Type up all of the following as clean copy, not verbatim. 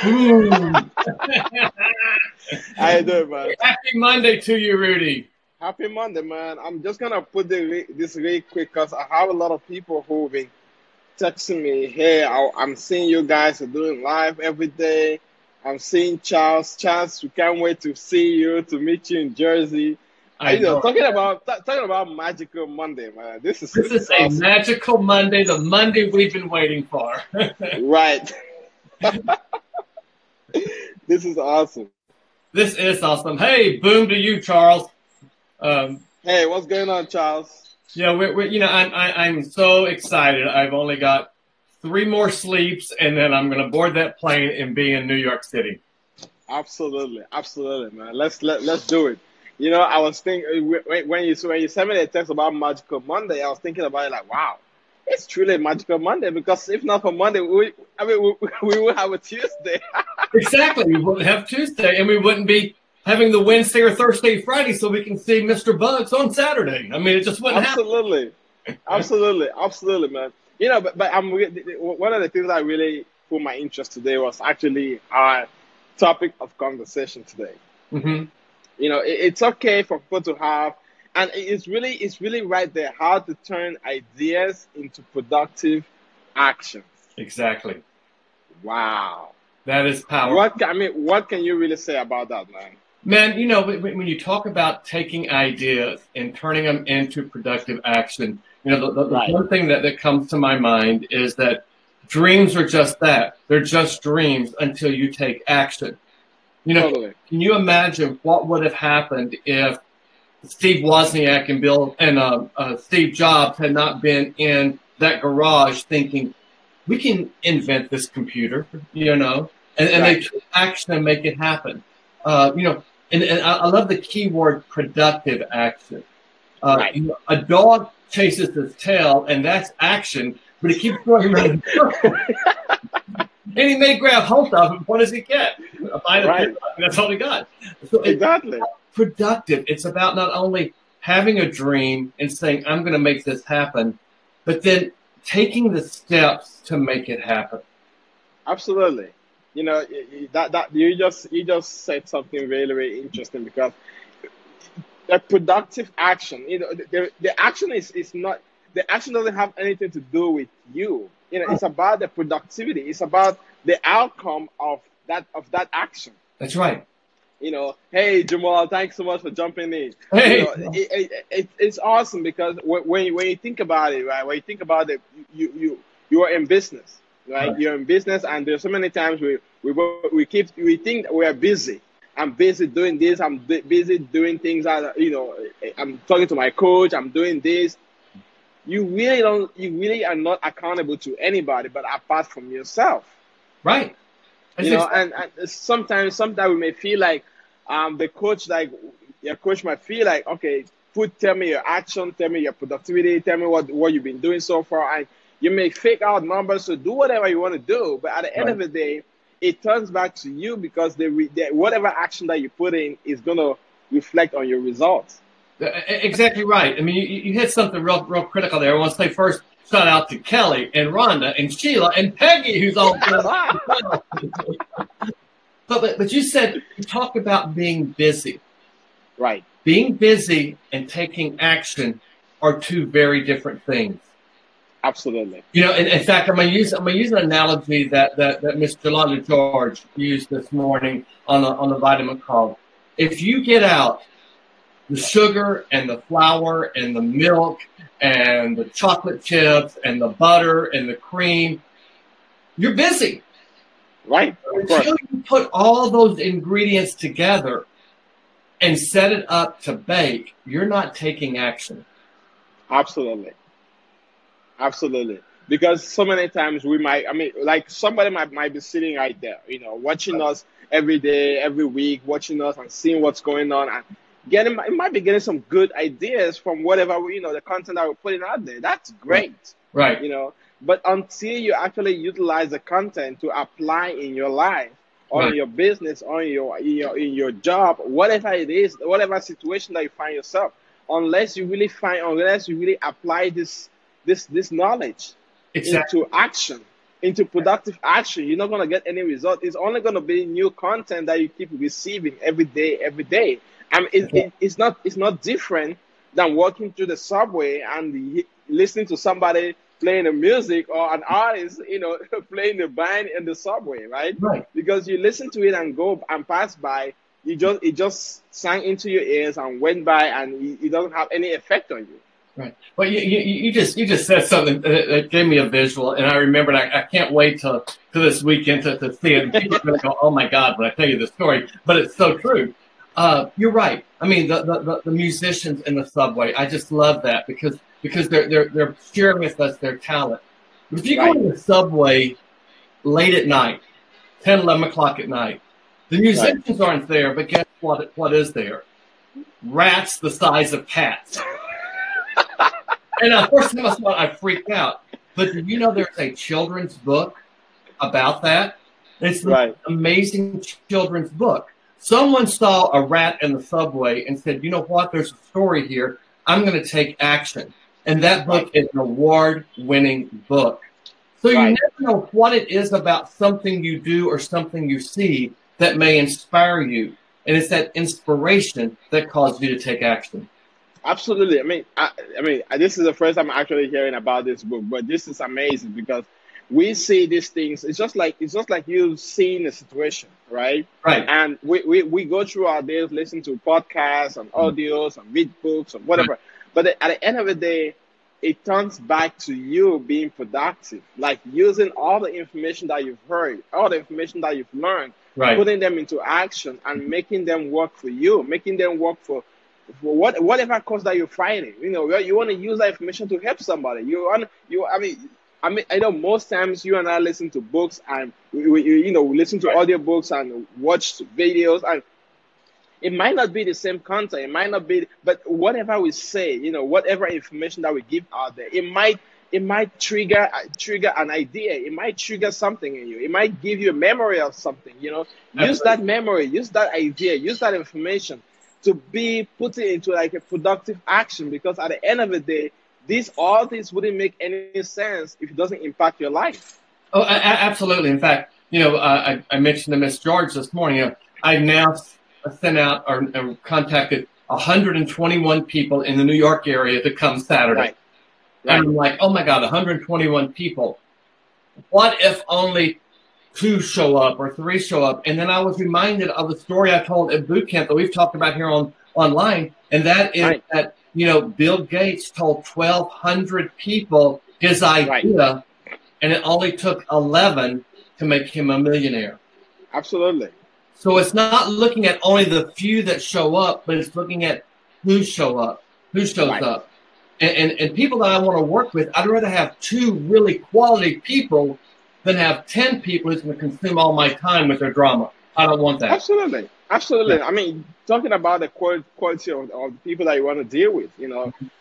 Boom. How you doing, man? Happy Monday to you, Rudy. Happy Monday, man. I'm just gonna put this really quick because I have a lot of people who've been texting me. Hey, I'm seeing you guys are doing live every day. I'm seeing Charles. Charles, we can't wait to see you, to meet you in Jersey. I know. Talking about Magical Monday, man. This This is is a awesome. magical Monday, the Monday we've been waiting for. Right. This is awesome. This is awesome. Hey, boom to you, Charles. Um, Hey, what's going on, Charles? I'm so excited. I've only got 3 more sleeps, and then I'm going to board that plane and be in New York City. Absolutely, absolutely, man. Let's do it. I was thinking when you sent me the text about Magical Monday, I was thinking about it like, wow, it's truly a Magical Monday because if not for Monday, we will have a Tuesday. Exactly. We wouldn't have Tuesday, and we wouldn't be having the Wednesday or Thursday, Friday, so we can see Mr. Bugs on Saturday. I mean, it just wouldn't happen. Absolutely, absolutely, man. But one of the things that really put my interest today was actually our topic of conversation today. Mm-hmm. It's okay for people to have, and it's really right there how to turn ideas into productive actions. Exactly. Wow. That is powerful. What can you really say about that, man? Man, when you talk about taking ideas and turning them into productive action, the Right. one thing that comes to my mind is that dreams are just that. They're just dreams until you take action. Totally. Can you imagine what would have happened if Steve Wozniak and Steve Jobs had not been in that garage thinking, we can invent this computer, and they Right. took action and make it happen. And I love the key word productive action. Right. A dog chases his tail, and that's action, but he keeps going around in circles. And he may grab hold of it. What does he get? A bite of Right. pizza. That's all he got. So it's Exactly. productive. It's about not only having a dream and saying, I'm going to make this happen, but then taking the steps to make it happen. Absolutely. That you just said something really really interesting because the productive action, the action is not the action doesn't have anything to do with you. It's about the productivity. It's about the outcome of that action. That's right. Hey Jamal, thanks so much for jumping in. Hey, It's awesome because when you think about it, right? When you think about it, you are in business, right? You're in business, and there's so many times we think we are busy. I'm busy doing this. I'm busy doing things that I'm talking to my coach. I'm doing this. You really don't. You really are not accountable to anybody, but apart from yourself. right. That's And sometimes we may feel like the coach, like your coach might feel like, okay, tell me your action, tell me your productivity, tell me what you've been doing so far, and you may fake out numbers, so do whatever you want to do, but at the end right. of the day, it turns back to you because whatever action that you put in is gonna reflect on your results. Exactly right. I mean, you hit something real critical there. I want to say first, shout out to Kelly and Rhonda and Sheila and Peggy, who's all but you talked about being busy. Right. Being busy and taking action are two very different things. Absolutely. In fact, I'm gonna use an analogy that Miss Yolanda George used this morning on the vitamin call. If you get out the sugar and the flour and the milk and the chocolate chips and the butter and the cream, you're busy. Right. Of course. Until you put all those ingredients together and set it up to bake, you're not taking action. Absolutely. Absolutely. Because so many times like somebody might be sitting right there, watching us every day, every week, watching us and seeing what's going on and it might be getting some good ideas from whatever the content that we're putting out there. That's great. Right. But until you actually utilize the content to apply in your life or in your business or in your job, whatever it is, whatever situation that you find yourself, unless you really apply this knowledge Exactly. into action, into productive action, you're not going to get any result. It's only going to be new content that you keep receiving every day, every day. And it's not different than walking through the subway and listening to somebody playing the music, or an artist, playing the band in the subway, right? Right. Because you listen to it and go and pass by, it just sang into your ears and went by, and it doesn't have any effect on you. Right. Well, you just said something that gave me a visual, and I remembered. I can't wait to this weekend to see it. People are going to go, "Oh my God!" when I tell you the story, but it's so true. You're right. I mean, the musicians in the subway. I just love that because they're sharing with us their talent. But if you go in the subway late at night, 10, 11 o'clock at night, the musicians aren't there. But guess what is there? Rats the size of cats. And of course, that's why I freaked out. But did you know there's a children's book about that? It's an amazing children's book. Someone saw a rat in the subway and said, "You know what? There's a story here. I'm going to take action." And that book is an award-winning book. So you never know what it is about something you do or something you see that may inspire you. And it's that inspiration that causes you to take action. Absolutely. I mean, this is the first time I'm actually hearing about this book, but this is amazing because we see these things. It's just like you seeing a situation, right? Right. And we go through our days, listen to podcasts and audios and read books or whatever. But at the end of the day, it turns back to you being productive, like using all the information that you've heard, all the information that you've learned, putting them into action and making them work for you, making them work for whatever cause that you're fighting. You want to use that information to help somebody. I know most times you and I listen to books and we listen to audiobooks and watch videos, and it might not be the same content. It might not be, but whatever we say, whatever information that we give out there, it might trigger an idea. It might trigger something in you. It might give you a memory of something. Use that memory, use that idea, use that information to be put into like a productive action, because at the end of the day, all this wouldn't make any sense if it doesn't impact your life. Oh, absolutely. In fact, I mentioned to Miss George this morning, I've now sent out or contacted 121 people in the New York area to come Saturday. Right. And I'm like, oh my God, 121 people. What if only 2 show up or 3 show up? And then I was reminded of the story I told at boot camp that we've talked about here online. And that is that, Bill Gates told 1,200 people his idea, and it only took 11 to make him a millionaire. Absolutely. So it's not looking at only the few that show up, but it's looking at who shows up. And people that I want to work with, I'd rather have 2 really quality people than have 10 people who's going to consume all my time with their drama. I don't want that. Absolutely. Yeah. I mean, talking about the quality of the people that you want to deal with,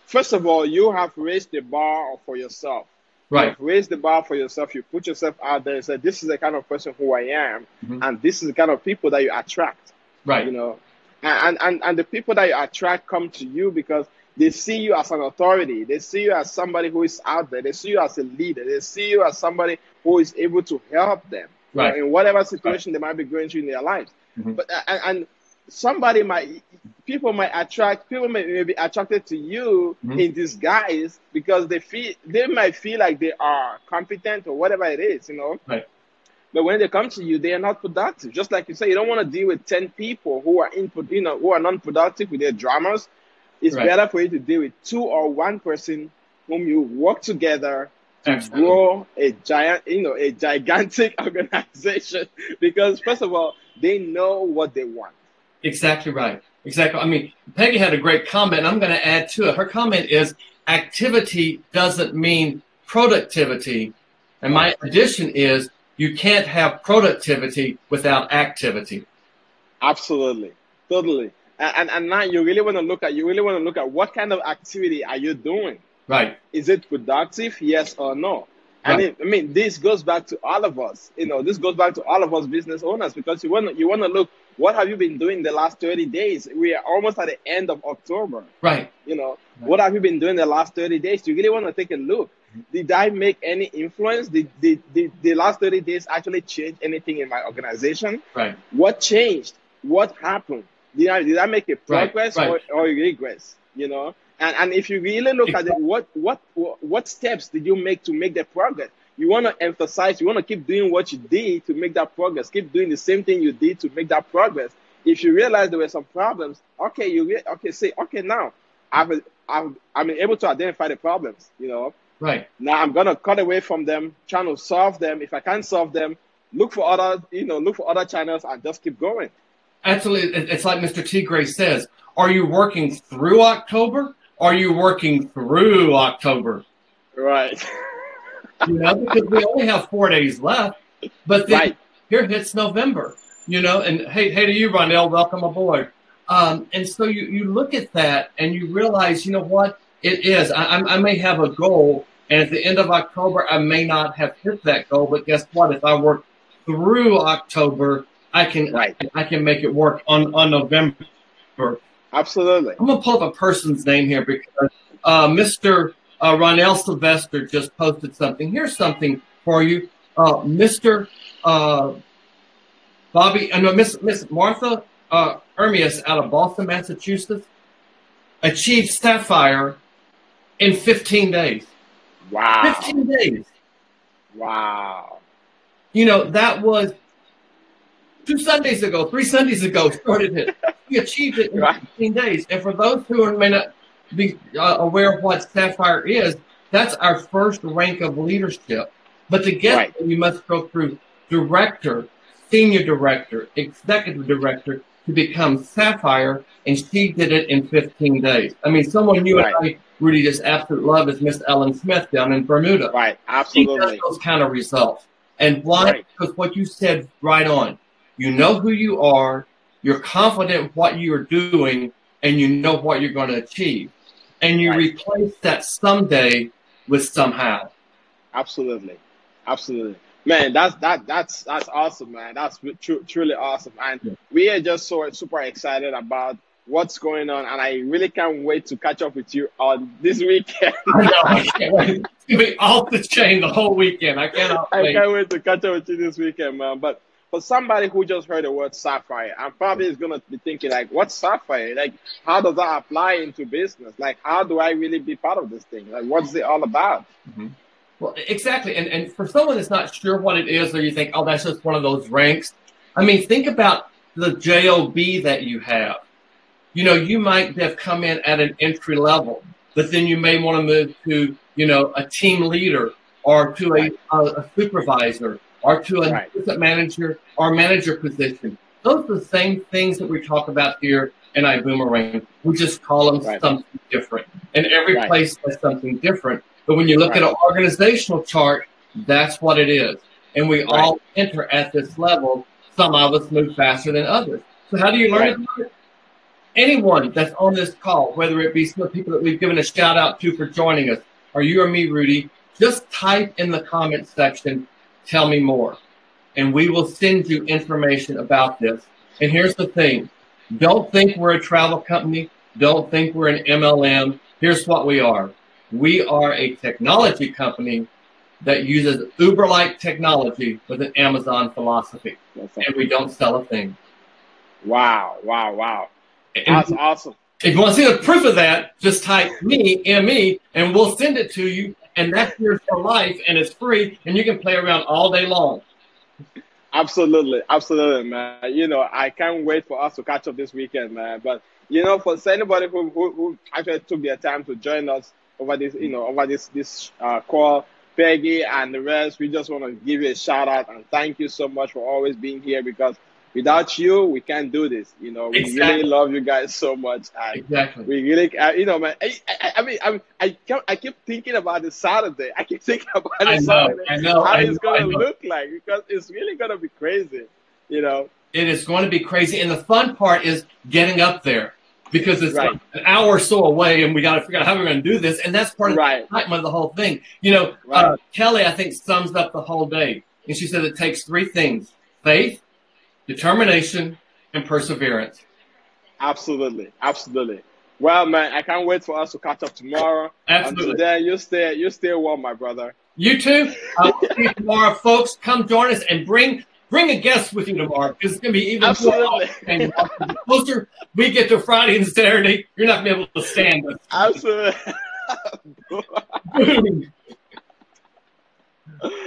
first of all, you have raised the bar for yourself. Right. You've raised the bar for yourself. You put yourself out there and say, this is the kind of person who I am, and this is the kind of people that you attract. Right. And the people that you attract come to you because they see you as an authority. They see you as somebody who is out there. They see you as a leader. They see you as somebody who is able to help them in whatever situation they might be going through in their lives. But and people may be attracted to you in disguise because they might feel like they are competent or whatever it is, Right. But when they come to you, they are not productive. Just like you say, you don't want to deal with 10 people who are who are non-productive with their dramas. It's better for you to deal with 2 or 1 person whom you work together to grow a gigantic organization. Because first of all, they know what they want. Exactly right. Exactly. I mean, Peggy had a great comment, and I'm going to add to it. Her comment is, activity doesn't mean productivity. And my addition is, you can't have productivity without activity. Absolutely. Totally. And now you really want to look at what kind of activity are you doing? Right. Is it productive? Yes or no? And this goes back to all of us. This goes back to all of us business owners, because you want to look, what have you been doing the last 30 days? We are almost at the end of October. Right. What have you been doing the last 30 days? You really want to take a look. Did I make any influence? Did the last 30 days actually change anything in my organization? Right. What changed? What happened? Did I make a progress or a regress? You know, and if you really look at it, what steps did you make to make that progress? You want to emphasize, you want to keep doing what you did to make that progress. Keep doing the same thing you did to make that progress. If you realize there were some problems, okay, now I'm able to identify the problems, you know. Right. Now I'm gonna cut away from them, trying to solve them. If I can't solve them, look for other channels and just keep going. Absolutely. It's like Mr. T. Gray says, are you working through October? Or are you working through October? Right. You know, because we only have 4 days left, but then here hits November, you know, and hey to you, Ronell, welcome aboard. And so you look at that and you realize, you know what, it is. I may have a goal, and at the end of October, I may not have hit that goal, but guess what? If I work through October, I can make it work on November. Absolutely. I'm going to pull up a person's name here because Mr. Ronell Sylvester just posted something. Here's something for you. Mr. Miss Martha Ermias out of Boston, Massachusetts, achieved Sapphire in 15 days. Wow. 15 days. Wow. You know, that was 2 Sundays ago, 3 Sundays ago, started it. He achieved it in 15 days. And for those who may not be aware of what Sapphire is, that's our first rank of leadership. But to get there, you must go through director, senior director, executive director to become Sapphire, and she did it in 15 days. I mean, someone you and I, Rudy, just absolutely love is Miss Ellen Smith down in Bermuda. Right, absolutely. She does those kind of results. And why? Because what you said right on. You know who you are, you're confident in what you're doing, and you know what you're going to achieve. And you replace that someday with somehow. Absolutely. Absolutely. Man, that's awesome, man. That's truly awesome. And we are just so super excited about what's going on, and I really can't wait to catch up with you on this weekend. I know, I can't wait. It's going to be off the chain the whole weekend. I can't wait to catch up with you this weekend, man. But for somebody who just heard the word Sapphire, and probably is going to be thinking, like, what's Sapphire? Like, how does that apply into business? Like, how do I really be part of this thing? Like, what's it all about? Mm-hmm. Well, exactly. And for someone that's not sure what it is, or you think, oh, that's just one of those ranks. I mean, think about the job that you have. You know, you might have come in at an entry level, but then you may want to move to, you know, a team leader or to a supervisor or to an assistant manager or manager position. Those are the same things that we talk about here in ibüümerang. We just call them something different. And every place has something different. But when you look at an organizational chart, that's what it is. And we all enter at this level. Some of us move faster than others. So how do you learn about it? Anyone that's on this call, whether it be some of the people that we've given a shout out to for joining us, or you or me, Rudy, just type in the comment section, tell me more. And we will send you information about this. And here's the thing. Don't think we're a travel company. Don't think we're an MLM. Here's what we are. We are a technology company that uses Uber-like technology with an Amazon philosophy. And we don't sell a thing. Wow, wow, wow. That's awesome. If you want to see the proof of that, just type me, M-E, and we'll send it to you. And that's yours for life, and it's free, and you can play around all day long. Absolutely, absolutely, man. You know, I can't wait for us to catch up this weekend, man. But, you know, for anybody who actually took their time to join us over this, you know, over this call, Peggy and the rest, we just want to give you a shout out and thank you so much for always being here, because without you, we can't do this. You know, we really love you guys so much. And we really, you know, man. I keep thinking about the Saturday. I keep thinking about the Saturday. How it's gonna look like, because it's really gonna be crazy. You know, it is going to be crazy, and the fun part is getting up there, because it's like an hour or so away, and we got to figure out how we're going to do this, and that's part of the excitement of the whole thing. You know, Kelly, I think, sums up the whole day, and she said it takes 3 things: faith, determination, and perseverance. Absolutely, absolutely. Well, man, I can't wait for us to catch up tomorrow. Absolutely. Until then, you stay warm, my brother. You too. I'll see you tomorrow, folks. Come join us and bring a guest with you tomorrow, because it's going to be even more awesome. The closer we get to Friday and Saturday, you're not going to be able to stand us. Absolutely. Boom.